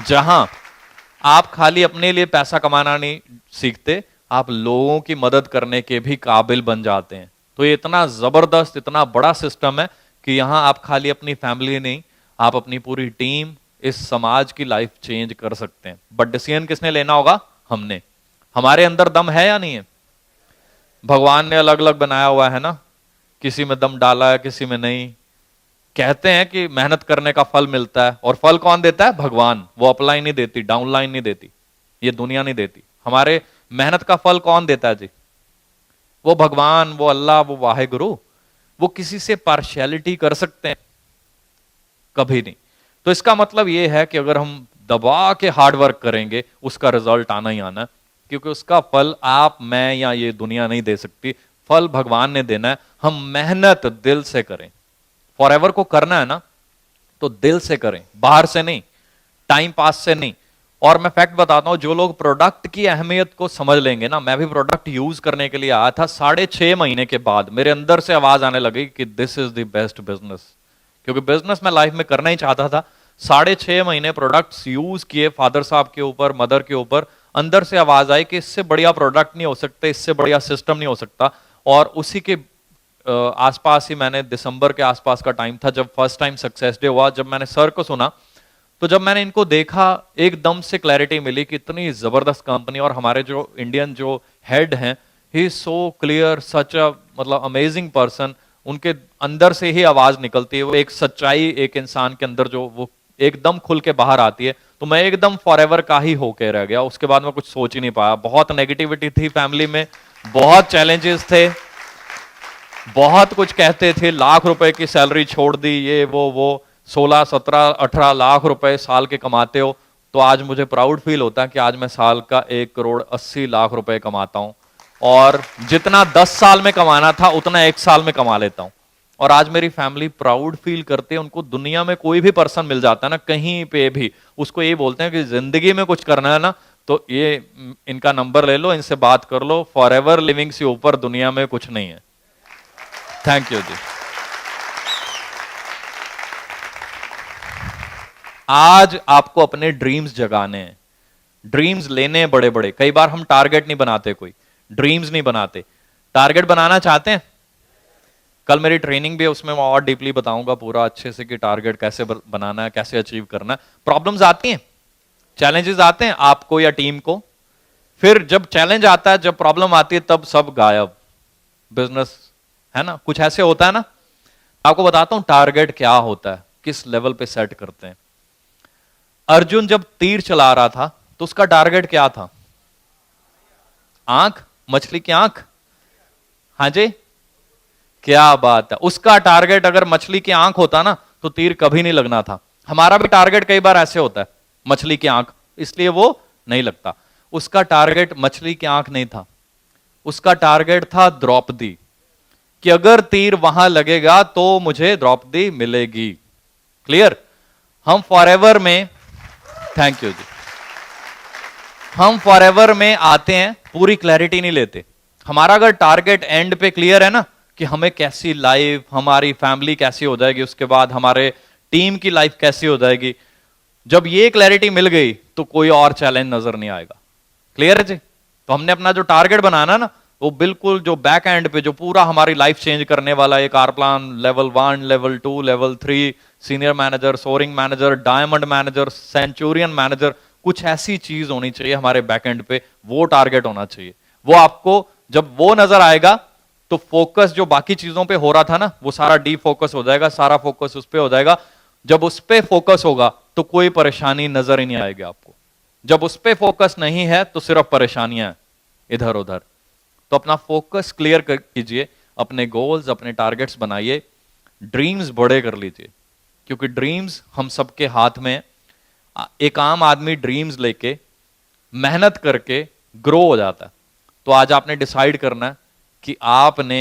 [SPEAKER 1] जहां आप खाली अपने लिए पैसा कमाना नहीं सीखते, आप लोगों की मदद करने के भी काबिल बन जाते हैं। तो ये इतना जबरदस्त, इतना बड़ा सिस्टम है कि यहां आप खाली अपनी फैमिली नहीं, आप अपनी पूरी टीम, इस समाज की लाइफ चेंज कर सकते हैं। बट डिसीजन किसने लेना होगा? हमने। हमारे अंदर दम है या नहीं है? भगवान ने अलग अलग बनाया हुआ है ना, किसी में दम डाला है, किसी में नहीं। कहते हैं कि मेहनत करने का फल मिलता है, और फल कौन देता है? भगवान। वो अपलाइन नहीं देती, डाउनलाइन नहीं देती, ये दुनिया नहीं देती। हमारे मेहनत का फल कौन देता है जी? वो भगवान, वो अल्लाह, वो वाहेगुरु। वो किसी से पार्शियलिटी कर सकते हैं? कभी नहीं। तो इसका मतलब ये है कि अगर हम दबा के हार्ड वर्क करेंगे, उसका रिजल्ट आना ही आना, क्योंकि उसका फल आप, मैं या ये दुनिया नहीं दे सकती। फल भगवान ने देना है, हम मेहनत दिल से करें। फॉरएवर को करना है ना, तो दिल से करें, बाहर से नहीं, टाइम पास से नहीं। और मैं फैक्ट बताता हूं, जो लोग प्रोडक्ट की अहमियत को समझ लेंगे ना, मैं भी प्रोडक्ट यूज करने के लिए आया था, 6.5 महीने के बाद मेरे अंदर से आवाज आने लगी कि this is the best business, क्योंकि बिजनेस मैं लाइफ में करना ही चाहता था। 6.5 महीने प्रोडक्ट्स यूज किए फादर साहब के ऊपर, मदर के ऊपर, अंदर से आवाज आई कि इससे बढ़िया प्रोडक्ट नहीं हो सकते, इससे बढ़िया सिस्टम नहीं हो सकता। और उसी के आसपास ही मैंने, दिसंबर के आसपास का टाइम था जब फर्स्ट टाइम सक्सेस डे हुआ, जब मैंने सर को सुना, तो जब मैंने इनको देखा एकदम से क्लैरिटी मिली कि इतनी जबरदस्त कंपनी, और हमारे जो इंडियन जो हेड हैं, ही इज सो क्लियर, सच अ मतलब अमेजिंग पर्सन। उनके अंदर से ही आवाज निकलती है, वो एक सच्चाई एक इंसान के अंदर जो वो एकदम खुल के बाहर आती है। तो मैं एकदम फॉरएवर का ही होके रह गया। उसके बाद मैं कुछ सोच ही नहीं पाया। बहुत नेगेटिविटी थी फैमिली में, बहुत चैलेंजेस थे, बहुत कुछ कहते थे, लाख रुपए की सैलरी छोड़ दी, ये वो 16, 17, 18 लाख रुपए साल के कमाते हो। तो आज मुझे प्राउड फील होता है कि आज मैं साल का 1,80,00,000 रुपए कमाता हूं, और जितना 10 साल में कमाना था उतना 1 साल में कमा लेता हूं। और आज मेरी फैमिली प्राउड फील करते हैं। उनको दुनिया में कोई भी पर्सन मिल जाता है ना, कहीं पे भी, उसको ये बोलते हैं कि जिंदगी में कुछ करना है ना, तो ये इनका नंबर ले लो, इनसे बात कर लो, फॉरएवर लिविंग से ऊपर दुनिया में कुछ नहीं है। थैंक यू जी। आज आपको अपने ड्रीम्स जगाने हैं, ड्रीम्स लेने हैं बड़े बड़े। कई बार हम टारगेट नहीं बनाते, कोई ड्रीम्स नहीं बनाते। टारगेट बनाना चाहते हैं? कल मेरी ट्रेनिंग भी है, उसमें मैं और डीपली बताऊंगा पूरा अच्छे से कि टारगेट कैसे बनाना है, कैसे अचीव करना है। प्रॉब्लम्स आती हैं, चैलेंजेस आते हैं आपको या टीम को। फिर जब चैलेंज आता है, जब प्रॉब्लम आती है, तब सब गायब, बिजनेस, है ना, कुछ ऐसे होता है ना। आपको बताता हूं टारगेट क्या होता है, किस लेवल पे सेट करते हैं। अर्जुन जब तीर चला रहा था तो उसका टारगेट क्या था? आंख, मछली की आंख। हाँ जी, क्या बात है। उसका टारगेट अगर मछली की आंख होता ना, तो तीर कभी नहीं लगना था। हमारा भी टारगेट कई बार ऐसे होता है, मछली की आंख, इसलिए वो नहीं लगता। उसका टारगेट मछली की आंख नहीं था, उसका टारगेट था द्रौपदी, कि अगर तीर वहां लगेगा तो मुझे द्रौपदी मिलेगी। क्लियर? हम फॉरएवर में, थैंक यू जी, हम फॉरएवर में आते हैं, पूरी क्लैरिटी नहीं लेते। हमारा अगर टारगेट एंड पे क्लियर है ना, कि हमें कैसी लाइफ, हमारी फैमिली कैसी हो जाएगी, उसके बाद हमारे टीम की लाइफ कैसी हो जाएगी, जब ये क्लैरिटी मिल गई तो कोई और चैलेंज नजर नहीं आएगा। क्लियर है जी? तो हमने अपना जो टारगेट बनाना ना, वो बिल्कुल जो बैक एंड पे जो पूरा हमारी लाइफ चेंज करने वाला एक आर plan, level 1, level 2, level 3, senior manager, soaring manager, diamond manager, centurion manager, कुछ ऐसी चीज होनी चाहिए हमारे बैक एंड पे। वो टारगेट होना चाहिए। वो आपको जब वो नजर आएगा तो फोकस जो बाकी चीजों पे हो रहा था ना, वो सारा डी फोकस हो जाएगा, सारा फोकस उस पे हो जाएगा। जब उस पे फोकस होगा तो कोई परेशानी नजर ही नहीं आएगी आपको। जब उस पे फोकस नहीं है तो सिर्फ परेशानियां इधर उधर। तो अपना फोकस क्लियर कीजिए, अपने गोल्स, अपने टारगेट्स बनाइए, ड्रीम्स बड़े कर लीजिए, क्योंकि ड्रीम्स हम सबके हाथ में। एक आम आदमी ड्रीम्स लेके मेहनत करके ग्रो हो जाता है। तो आज आपने डिसाइड करना है कि आपने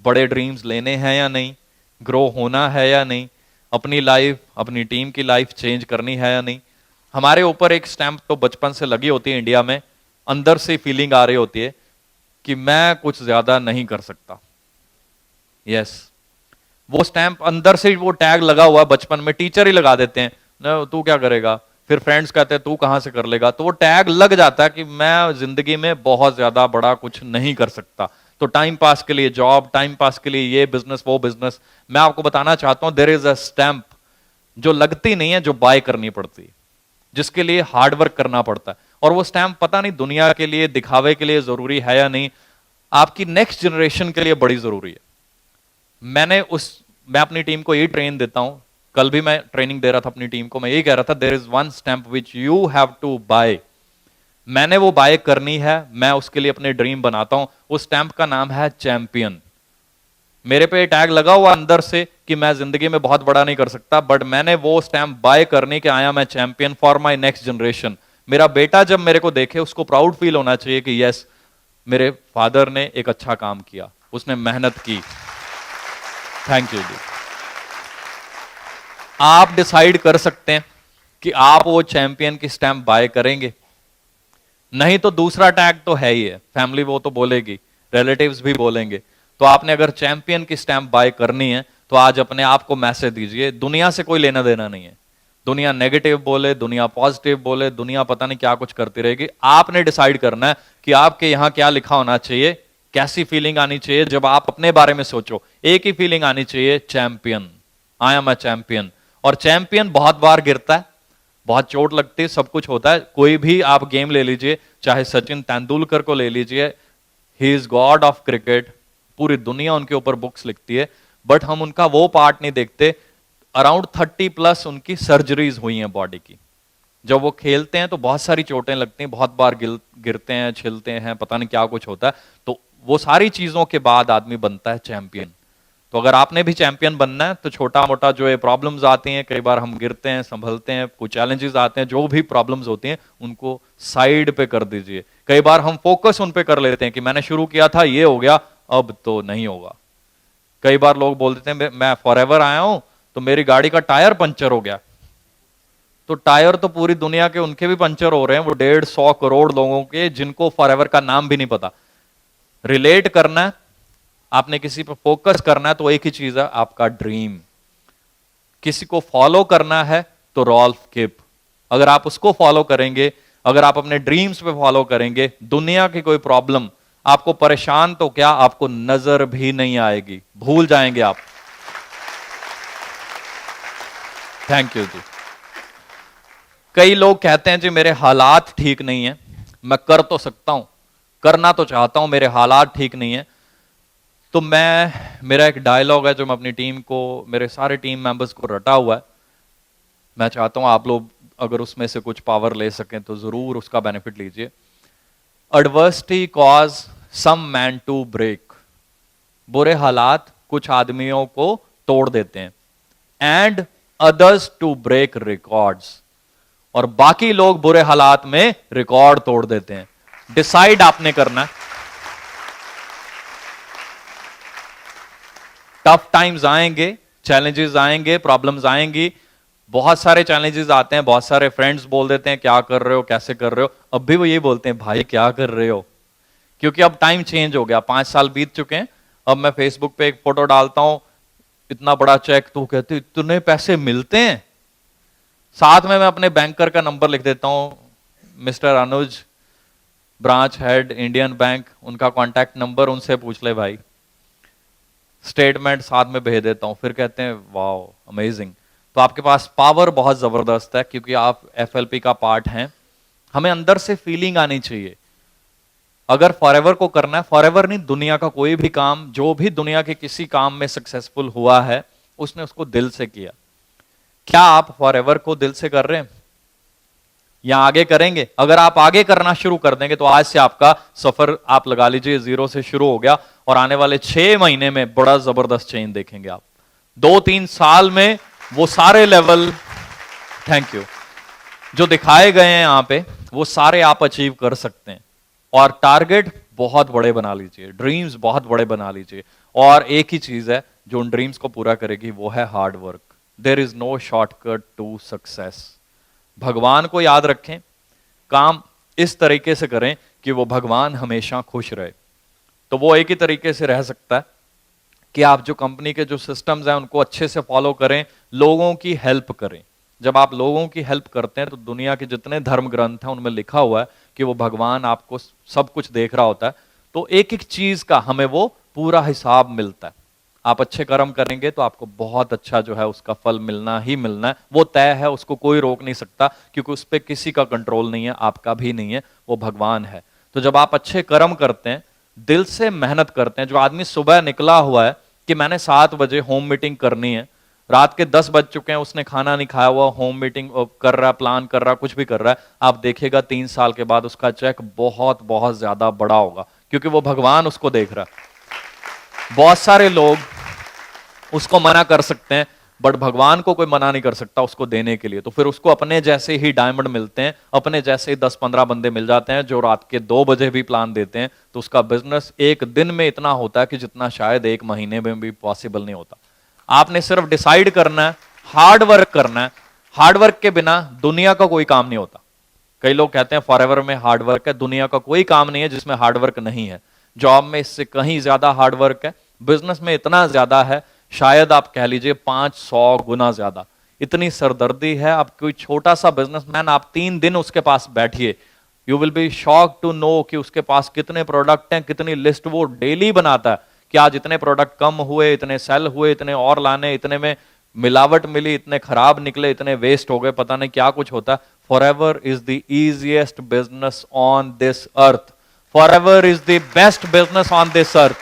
[SPEAKER 1] बड़े ड्रीम्स लेने हैं या नहीं, ग्रो होना है या नहीं, अपनी लाइफ, अपनी टीम की लाइफ चेंज करनी है या नहीं। हमारे ऊपर एक स्टैंप तो बचपन से लगी होती है इंडिया में, अंदर से फीलिंग आ रही होती है कि मैं कुछ ज्यादा नहीं कर सकता। यस, वो स्टैंप अंदर से, वो टैग लगा हुआ है बचपन में, टीचर ही लगा देते हैं ना, तू क्या करेगा, फिर फ्रेंड्स कहते हैं तू कहां से कर लेगा, तो वो टैग लग जाता है कि मैं जिंदगी में बहुत ज्यादा बड़ा कुछ नहीं कर सकता। तो टाइम पास के लिए जॉब, टाइम पास के लिए ये बिजनेस, वो बिजनेस। मैं आपको बताना चाहता हूं, देयर इज अ स्टैंप जो लगती नहीं है, जो बाय करनी पड़ती है, जिसके लिए हार्डवर्क करना पड़ता है। और वो स्टैंप पता नहीं दुनिया के लिए, दिखावे के लिए जरूरी है या नहीं, आपकी नेक्स्ट जनरेशन के लिए बड़ी जरूरी है। मैं अपनी टीम को यही ट्रेन देता हूं। कल भी मैं ट्रेनिंग दे रहा था अपनी टीम को, मैं यही कह रहा था, there is one stamp which you have to buy. मैंने वो बाय करनी है, मैं उसके लिए अपने ड्रीम बनाता हूं। उस स्टैंप का नाम है चैंपियन। मेरे पे टैग लगा हुआ अंदर से कि मैं जिंदगी में बहुत बड़ा नहीं कर सकता, बट मैंने वो स्टैंप बाय करने के आया मैं champion for my next generation. मेरा बेटा जब मेरे को देखे, उसको प्राउड फील होना चाहिए कि यस, मेरे फादर ने एक अच्छा काम किया। उसने मेहनत की। थैंक यू जी। आप डिसाइड कर सकते हैं कि आप वो चैंपियन की स्टैंप बाय करेंगे, नहीं तो दूसरा टैग तो है ही है, फैमिली वो तो बोलेगी, रिलेटिव्स भी बोलेंगे। तो आपने अगर चैंपियन की स्टैंप बाय करनी है तो आज अपने आप को मैसेज दीजिए, दुनिया से कोई लेना देना नहीं है। दुनिया नेगेटिव बोले, दुनिया पॉजिटिव बोले, दुनिया पता नहीं क्या कुछ करती रहेगी, आपने डिसाइड करना है कि आपके यहां क्या लिखा होना चाहिए, कैसी फीलिंग आनी चाहिए। जब आप अपने बारे में सोचो, एक ही फीलिंग आनी चाहिए, champion, I am a champion. और चैंपियन बहुत बार गिरता है, बहुत चोट लगती है, सब कुछ होता है। कोई भी आप गेम ले लीजिए, चाहे सचिन तेंदुलकर को ले लीजिए, he is God of cricket, पूरी दुनिया उनके ऊपर बुक्स लिखती है, बट हम उनका वो पार्ट नहीं देखते। अराउंड 30+ उनकी सर्जरीज हुई हैं बॉडी की। जब वो खेलते हैं तो बहुत सारी चोटें लगती हैं, बहुत बार गिरते हैं, छिलते हैं, पता नहीं क्या कुछ होता है। तो वो सारी चीजों के बाद आदमी बनता है चैंपियन। तो अगर आपने भी चैंपियन बनना है तो छोटा मोटा जो ये प्रॉब्लम्स आती हैं, कई बार हम गिरते हैं, संभलते हैं, कुछ चैलेंजेस आते हैं, जो भी प्रॉब्लम्स होती हैं उनको साइड पे कर दीजिए। कई बार हम फोकस उन पे कर लेते हैं कि मैंने शुरू किया था, ये हो गया, अब तो नहीं होगा। कई बार लोग बोल देते हैं मैं फॉरएवर आया हूं तो मेरी गाड़ी का टायर पंचर हो गया। तो टायर तो पूरी दुनिया के उनके भी पंचर हो रहे हैं, वो 150 करोड़ लोगों के, जिनको फॉरएवर का नाम भी नहीं पता। रिलेट करना है, आपने किसी पर फोकस करना है तो एक ही चीज है, आपका ड्रीम। किसी को फॉलो करना है तो रॉल्फ किप, अगर आप उसको फॉलो करेंगे, अगर आप अपने ड्रीम्स पे फॉलो करेंगे, दुनिया की कोई प्रॉब्लम आपको परेशान तो क्या, आपको नजर भी नहीं आएगी, भूल जाएंगे आप। थैंक यू जी। कई लोग कहते हैं जी मेरे हालात ठीक नहीं है, मैं कर तो सकता हूं, करना तो चाहता हूं, मेरे हालात ठीक नहीं है। तो मेरा एक डायलॉग है जो मैं अपनी टीम को, मेरे सारे टीम मेंबर्स को रटा हुआ है, मैं चाहता हूं आप लोग अगर उसमें से कुछ पावर ले सकें तो जरूर उसका बेनिफिट लीजिए। Adversity cause some men to break, बुरे हालात कुछ आदमियों को तोड़ देते हैं, and others to break records, और बाकी लोग बुरे हालात में रिकॉर्ड तोड़ देते हैं। डिसाइड आपने करना है। टफ टाइम्स आएंगे, चैलेंजेस आएंगे, प्रॉब्लम्स आएंगी, बहुत सारे चैलेंजेस आते हैं, बहुत सारे फ्रेंड्स बोल देते हैं क्या कर रहे हो, कैसे कर रहे हो, अब भी वो ये बोलते हैं भाई क्या कर रहे हो, क्योंकि अब टाइम चेंज हो गया, 5 साल बीत चुके हैं। अब मैं फेसबुक पे एक फोटो डालता हूं, इतना बड़ा चेक, तो कहते इतने पैसे मिलते हैं। साथ में मैं अपने बैंकर का नंबर लिख देता हूं, मिस्टर अनुज, ब्रांच हेड इंडियन बैंक, उनका कॉन्टैक्ट नंबर, उनसे पूछ ले भाई। स्टेटमेंट साथ में भेज देता हूं, फिर कहते हैं वाओ अमेजिंग। तो आपके पास पावर बहुत जबरदस्त है, क्योंकि आप एफएलपी का पार्ट हैं। हमें अंदर से फीलिंग आनी चाहिए। अगर फॉरएवर को करना है, फॉरएवर नहीं, दुनिया का कोई भी काम, जो भी दुनिया के किसी काम में सक्सेसफुल हुआ है उसने उसको दिल से किया। क्या आप फॉरएवर को दिल से कर रहे हैं या आगे करेंगे? अगर आप आगे करना शुरू कर देंगे तो आज से आपका सफर आप लगा लीजिए 0 से शुरू हो गया, और आने वाले 6 महीने में बड़ा जबरदस्त चेंज देखेंगे आप। 2-3 साल में वो सारे लेवल, थैंक यू, जो दिखाए गए हैं यहां पे, वो सारे आप अचीव कर सकते हैं। और टारगेट बहुत बड़े बना लीजिए, ड्रीम्स बहुत बड़े बना लीजिए, और एक ही चीज है जो उन ड्रीम्स को पूरा करेगी, वो है hard work. There is no shortcut to success. भगवान को याद रखें, काम इस तरीके से करें कि वो भगवान हमेशा खुश रहे। तो वो एक ही तरीके से रह सकता है कि आप जो कंपनी के जो सिस्टम्स हैं उनको अच्छे से फॉलो करें, लोगों की हेल्प करें। जब आप लोगों की हेल्प करते हैं तो दुनिया के जितने धर्म ग्रंथ हैं उनमें लिखा हुआ है कि वो भगवान आपको सब कुछ देख रहा होता है। तो एक एक चीज का हमें वो पूरा हिसाब मिलता है। आप अच्छे कर्म करेंगे तो आपको बहुत अच्छा जो है उसका फल मिलना ही मिलना है, वो तय है, उसको कोई रोक नहीं सकता, क्योंकि उस पर किसी का कंट्रोल नहीं है, आपका भी नहीं है, वो भगवान है। तो जब आप अच्छे कर्म करते हैं, दिल से मेहनत करते हैं, जो आदमी सुबह निकला हुआ है कि मैंने 7 बजे होम मीटिंग करनी है, रात के 10 बज चुके हैं, उसने खाना नहीं खाया हुआ, होम मीटिंग कर रहा है, प्लान कर रहा है, कुछ भी कर रहा है, आप देखिएगा 3 साल के बाद उसका चेक बहुत बहुत ज्यादा बड़ा होगा, क्योंकि वो भगवान उसको देख रहा है। बहुत सारे लोग उसको मना कर सकते हैं, बट भगवान को कोई मना नहीं कर सकता उसको देने के लिए। तो फिर उसको अपने जैसे ही डायमंड मिलते हैं, अपने जैसे ही 10-15 बंदे मिल जाते हैं जो रात के 2 बजे भी प्लान देते हैं, तो उसका बिजनेस एक दिन में इतना होता है कि जितना शायद एक महीने में भी पॉसिबल नहीं होता। आपने सिर्फ डिसाइड करना है, हार्ड वर्क करना है। हार्ड वर्क के बिना दुनिया का कोई काम नहीं होता। कई लोग कहते हैं फॉरएवर में हार्ड वर्क है, दुनिया का कोई काम नहीं है जिसमें हार्ड वर्क नहीं है। जॉब में इससे कहीं ज्यादा हार्ड वर्क है, बिजनेस में इतना ज्यादा है, शायद आप कह लीजिए 500 गुना ज्यादा। इतनी सरदर्दी है। आप कोई छोटा सा बिजनेसमैन, आप 3 दिन उसके पास बैठिए, you will be shock to know कि उसके पास कितने प्रोडक्ट हैं, कितनी लिस्ट वो डेली बनाता है कि आज इतने प्रोडक्ट कम हुए, इतने सेल हुए, इतने और लाने, इतने में मिलावट मिली, इतने खराब निकले, इतने वेस्ट हो गए, पता नहीं क्या कुछ होता है। Forever is the easiest business on this earth. Forever is the best business on this earth.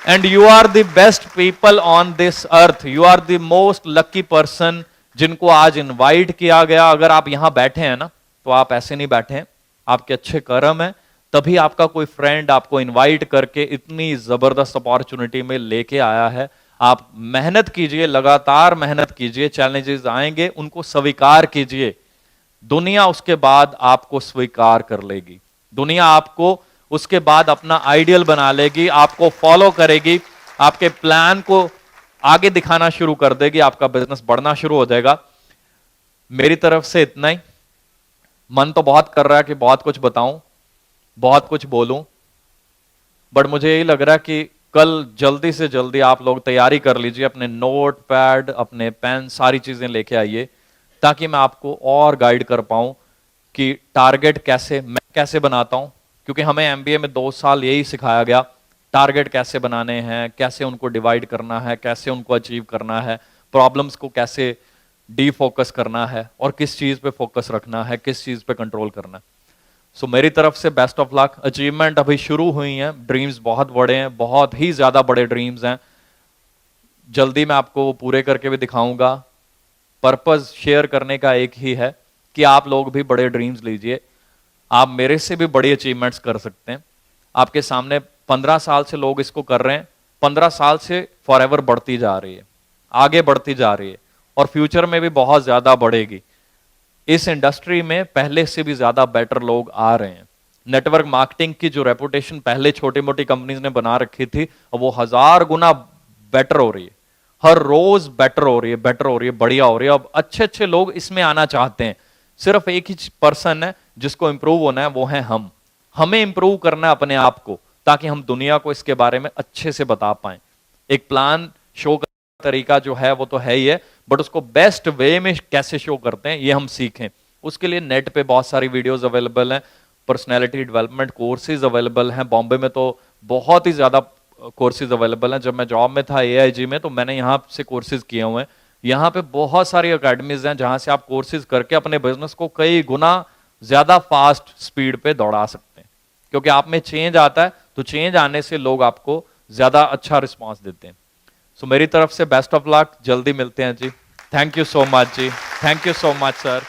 [SPEAKER 1] And you are the best people on this earth. You are the most lucky person जिनको आज invite किया गया। अगर आप यहां बैठे हैं ना, तो आप ऐसे नहीं बैठे हैं, आपके अच्छे कर्म है, तभी आपका कोई फ्रेंड आपको इनवाइट करके इतनी जबरदस्त अपॉर्चुनिटी में लेके आया है। आप मेहनत कीजिए, लगातार मेहनत कीजिए, चैलेंजेस आएंगे उनको स्वीकार कीजिए। दुनिया उसके बाद आपको स्वीकार कर लेगी। दुनिया आपको उसके बाद अपना आइडियल बना लेगी, आपको फॉलो करेगी, आपके प्लान को आगे दिखाना शुरू कर देगी, आपका बिजनेस बढ़ना शुरू हो जाएगा। मेरी तरफ से इतना ही। मन तो बहुत कर रहा है कि बहुत कुछ बताऊं, बहुत कुछ बोलूं, बट मुझे यही लग रहा है कि कल जल्दी से जल्दी आप लोग तैयारी कर लीजिए, अपने नोट पैड, अपने पेन, सारी चीजें लेके आइए, ताकि मैं आपको और गाइड कर पाऊं कि टारगेट कैसे मैं कैसे बनाता हूं। क्योंकि हमें एमबीए में 2 साल यही सिखाया गया, टारगेट कैसे बनाने हैं, कैसे उनको डिवाइड करना है, कैसे उनको अचीव करना है, प्रॉब्लम्स को कैसे डीफोकस करना है और किस चीज पे फोकस रखना है, किस चीज पे कंट्रोल करना है। सो मेरी तरफ से बेस्ट ऑफ लक। अचीवमेंट अभी शुरू हुई हैं, ड्रीम्स बहुत बड़े हैं, बहुत ही ज्यादा बड़े ड्रीम्स हैं। जल्दी मैं आपको वो पूरे करके भी दिखाऊंगा। पर्पस शेयर करने का एक ही है कि आप लोग भी बड़े ड्रीम्स लीजिए। आप मेरे से भी बड़ी अचीवमेंट्स कर सकते हैं। आपके सामने 15 साल से लोग इसको कर रहे हैं, 15 साल से फॉरएवर बढ़ती जा रही है, आगे बढ़ती जा रही है और फ्यूचर में भी बहुत ज्यादा बढ़ेगी। इस इंडस्ट्री में पहले से भी ज्यादा बेटर लोग आ रहे हैं। नेटवर्क मार्केटिंग की जो रेपुटेशन पहले छोटी मोटी कंपनीज ने बना रखी थी, वो 1000 गुना बेटर हो रही है। हर रोज बेटर हो रही है, बेटर हो रही है, बढ़िया हो रही है। अब अच्छे अच्छे लोग इसमें आना चाहते हैं। सिर्फ एक ही पर्सन है जिसको इंप्रूव होना है, वो है हम। हमें इंप्रूव करना है अपने आप को, ताकि हम दुनिया को इसके बारे में अच्छे से बता पाए। एक प्लान शो का तरीका जो है वो तो है ही है, बट उसको बेस्ट वे में कैसे शो करते हैं ये हम सीखें। उसके लिए नेट पे बहुत सारी वीडियोस अवेलेबल हैं, पर्सनैलिटी डेवलपमेंट कोर्सेज अवेलेबल हैं। बॉम्बे में तो बहुत ही ज्यादा कोर्सेज अवेलेबल हैं। जब मैं जॉब में था AIG में, तो मैंने यहाँ से कोर्सेज किए हुए हैं। यहाँ पे बहुत सारी अकेडमीज हैं जहां से आप कोर्सेज करके अपने बिजनेस को कई गुना ज्यादा फास्ट स्पीड पे दौड़ा सकते हैं। क्योंकि आप में चेंज आता है, तो चेंज आने से लोग आपको ज्यादा अच्छा रिस्पॉन्स देते हैं। सो मेरी तरफ से बेस्ट ऑफ लक, जल्दी मिलते हैं ji. Thank you so much ji, thank you so much sir.